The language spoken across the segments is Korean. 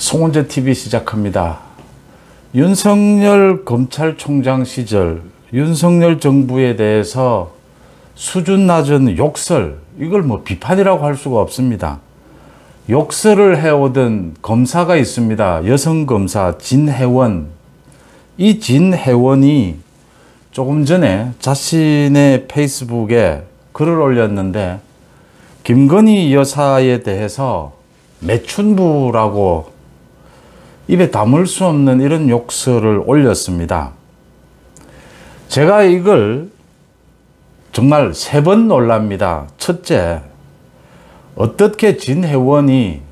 송원재 TV 시작합니다. 윤석열 검찰총장 시절 윤석열 정부에 대해서 수준 낮은 욕설, 이걸 뭐 비판이라고 할 수가 없습니다. 욕설을 해오던 검사가 있습니다. 여성 검사 진혜원. 이 진혜원이 조금 전에 자신의 페이스북에 글을 올렸는데 김건희 여사에 대해서 매춘부라고 입에 담을 수 없는 이런 욕설을 올렸습니다. 제가 이걸 정말 3번 놀랍니다. 첫째, 어떻게 진혜원이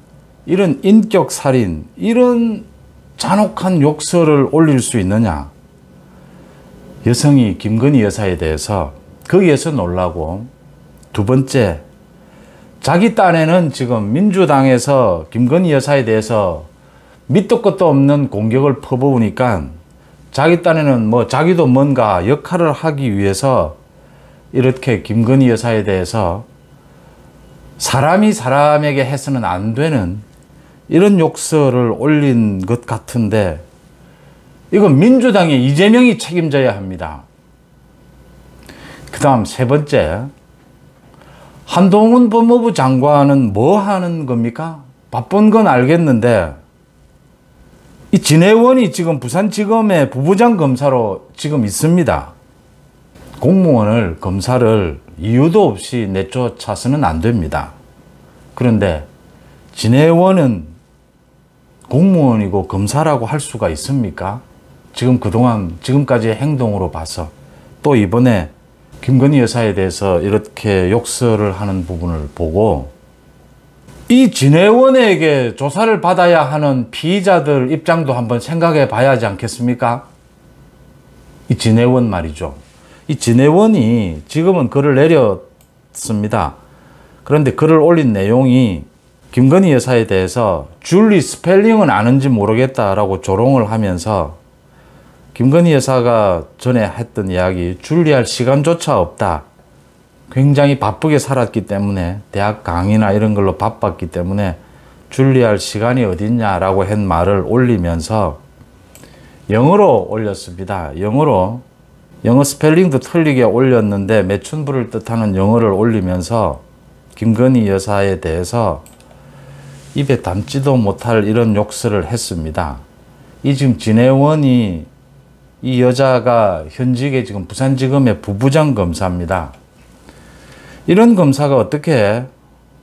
이런 인격살인, 이런 잔혹한 욕설을 올릴 수 있느냐. 여성이 김건희 여사에 대해서 거기에서 놀라고, 두 번째, 자기 딴에는 지금 민주당에서 김건희 여사에 대해서 밑도 끝도 없는 공격을 퍼부으니까 자기 딴에는 뭐 자기도 뭔가 역할을 하기 위해서 이렇게 김건희 여사에 대해서 사람이 사람에게 해서는 안 되는 이런 욕설을 올린 것 같은데, 이건 민주당의 이재명이 책임져야 합니다. 그 다음 3번째, 한동훈 법무부 장관은 뭐 하는 겁니까? 바쁜 건 알겠는데 이 진혜원이 지금 부산지검의 부부장 검사로 지금 있습니다. 공무원을, 검사를 이유도 없이 내쫓아서는 안 됩니다. 그런데 진혜원은 공무원이고 검사라고 할 수가 있습니까? 지금 그동안, 지금까지의 행동으로 봐서, 또 이번에 김건희 여사에 대해서 이렇게 욕설을 하는 부분을 보고, 이 진혜원에게 조사를 받아야 하는 피의자들 입장도 한번 생각해 봐야 하지 않겠습니까? 이 진혜원 말이죠. 이 진혜원이 지금은 글을 내렸습니다. 그런데 글을 올린 내용이 김건희 여사에 대해서 줄리 스펠링은 아는지 모르겠다라고 조롱을 하면서, 김건희 여사가 전에 했던 이야기, 줄리할 시간조차 없다. 굉장히 바쁘게 살았기 때문에, 대학 강의나 이런 걸로 바빴기 때문에 줄리할 시간이 어딨냐라고 한 말을 올리면서 영어로 올렸습니다. 영어 스펠링도 틀리게 올렸는데 매춘부를 뜻하는 영어를 올리면서 김건희 여사에 대해서 입에 담지도 못할 이런 욕설을 했습니다. 이 지금 진혜원이, 이 여자가 현직에 지금 부산지검의 부부장 검사입니다. 이런 검사가 어떻게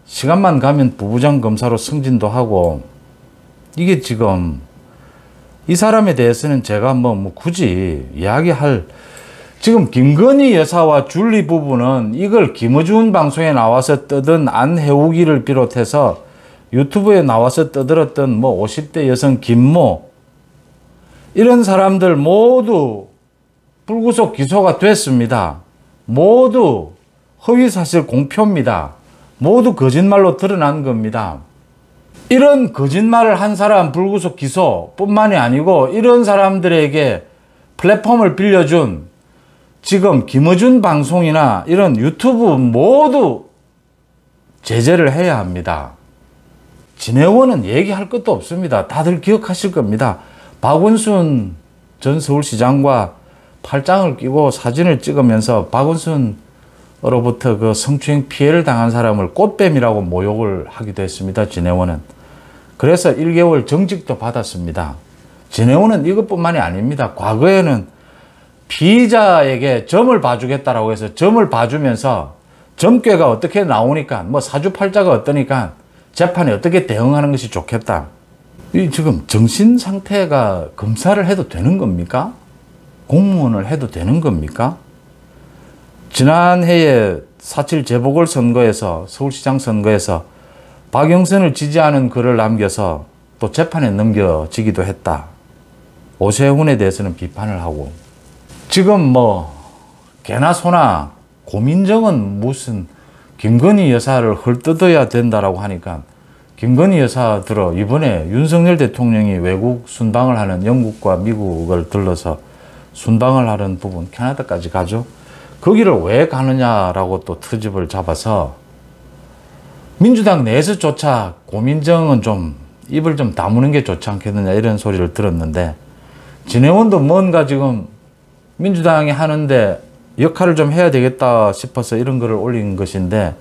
시간만 가면 부부장 검사로 승진도 하고, 이게 지금 이 사람에 대해서는 제가 뭐 굳이 이야기할, 지금 김건희 여사와 줄리 부부는 이걸 김어준 방송에 나와서 떠든 안혜욱이를 비롯해서 유튜브에 나와서 떠들었던 뭐 50대 여성 김모, 이런 사람들 모두 불구속 기소가 됐습니다. 모두 허위사실 공표입니다. 모두 거짓말로 드러난 겁니다. 이런 거짓말을 한 사람 불구속 기소 뿐만이 아니고, 이런 사람들에게 플랫폼을 빌려준 지금 김어준 방송이나 이런 유튜브 모두 제재를 해야 합니다. 진혜원은 얘기할 것도 없습니다. 다들 기억하실 겁니다. 박원순 전 서울시장과 팔짱을 끼고 사진을 찍으면서 박원순으로부터 그 성추행 피해를 당한 사람을 꽃뱀이라고 모욕을 하기도 했습니다. 진혜원은. 그래서 1개월 정직도 받았습니다. 진혜원은 이것뿐만이 아닙니다. 과거에는 피의자에게 점을 봐주겠다라고 해서 점을 봐주면서 점괘가 어떻게 나오니까, 뭐 사주팔자가 어떠니까 재판에 어떻게 대응하는 것이 좋겠다. 이 지금 정신 상태가 검사를 해도 되는 겁니까? 공무원을 해도 되는 겁니까? 지난해에 4.7 재보궐선거에서, 서울시장 선거에서 박영선을 지지하는 글을 남겨서 또 재판에 넘겨지기도 했다. 오세훈에 대해서는 비판을 하고, 지금 뭐 개나 소나 고민정은 무슨 김건희 여사를 헐뜯어야 된다라고 하니까, 김건희 여사 들어 이번에 윤석열 대통령이 외국 순방을 하는 영국과 미국을 들러서 순방을 하는 부분, 캐나다까지 가죠. 거기를 왜 가느냐라고 또 트집을 잡아서 민주당 내에서조차 고민정은 좀 입을 좀 다무는 게 좋지 않겠느냐 이런 소리를 들었는데, 진해원도 뭔가 지금 민주당이 하는데 역할을 좀 해야 되겠다 싶어서 이런 글을 올린 것인데,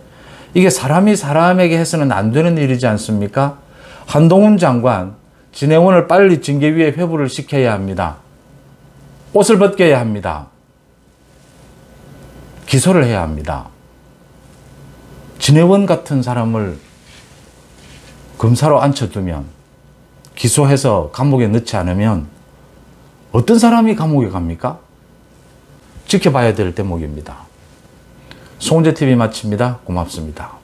이게 사람이 사람에게 해서는 안 되는 일이지 않습니까? 한동훈 장관, 진해원을 빨리 징계위에 회부를 시켜야 합니다. 옷을 벗겨야 합니다. 기소를 해야 합니다. 진해원 같은 사람을 검사로 앉혀두면, 기소해서 감옥에 넣지 않으면 어떤 사람이 감옥에 갑니까? 지켜봐야 될 대목입니다. 송은재TV 마칩니다. 고맙습니다.